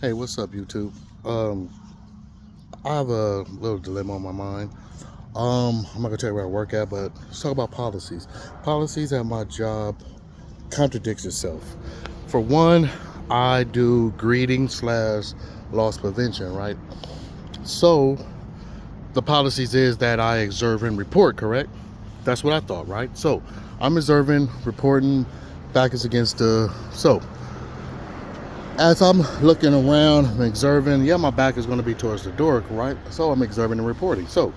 Hey, what's up, YouTube? Um, I have a little dilemma on my mind. I'm not gonna tell you where I work at, but let's talk about policies. Policies at my job contradicts itself. For one, I do greeting slash loss prevention, right? So the policies is that I observe and report, correct? That's what I thought, right? So I'm observing, reporting, back is against the as I'm looking around and observing, yeah, my back is going to be towards the door, right? So I'm observing and reporting. So,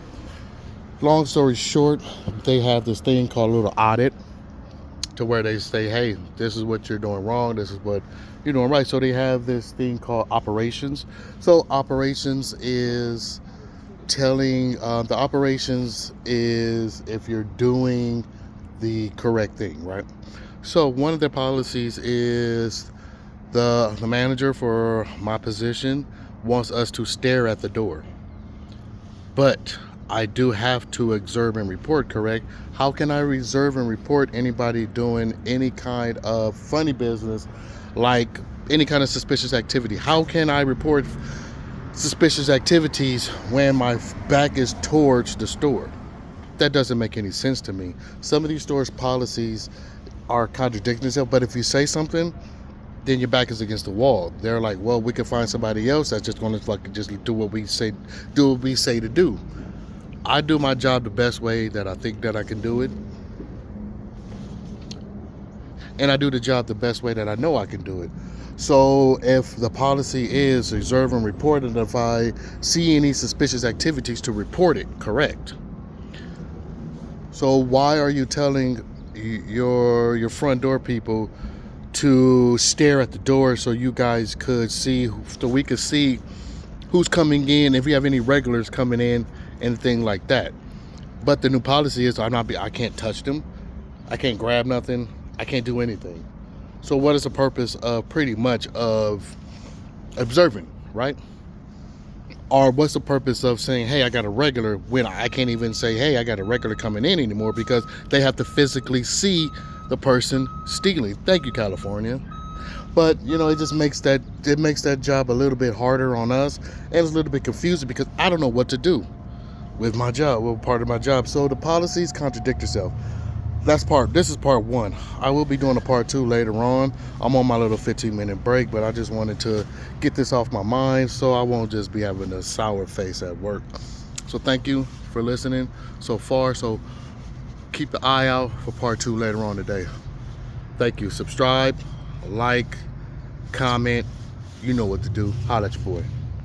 long story short, they have this thing called a little audit to where they say, hey, this is what you're doing wrong, this is what you're doing right. So they have this thing called operations. So operations is telling, the operations is if you're doing the correct thing, right? So one of their policies is the manager for my position wants us to stare at the door. But I do have to observe and report, correct? How can I observe and report anybody doing any kind of funny business, like any kind of suspicious activity? How can I report suspicious activities when my back is towards the store? That doesn't make any sense to me. Some of these stores' policies are contradicting themselves, but if you say something, then your back is against the wall. They're like, well, we can find somebody else that's just going to fucking just do what we say to do. I do my job the best way that I think that I can do it, and I do the job the best way that I know I can do it. So if the policy is observe and report, and if I see any suspicious activities, to report it, correct? So why are you telling your front door people to stare at the door so you guys could see, so we could see who's coming in, if you have any regulars coming in, anything like that? But the new policy is I can't touch them, I can't grab nothing, I can't do anything. So what is the purpose of pretty much of observing, right? Or what's the purpose of saying, hey, I got a regular, when I can't even say, hey, I got a regular coming in anymore, because they have to physically see the person stealing. Thank you, California. But it just makes that job a little bit harder on us, and it's a little bit confusing because I don't know what to do with my job, with part of my job. So the policies contradict itself. This is part one. I will be doing a part two later on. I'm on my little 15-minute break, but I just wanted to get this off my mind so I won't just be having a sour face at work. So thank you for listening so far. So keep the eye out for part two later on today. Thank you. Subscribe, like, comment. You know what to do. Holla at your boy.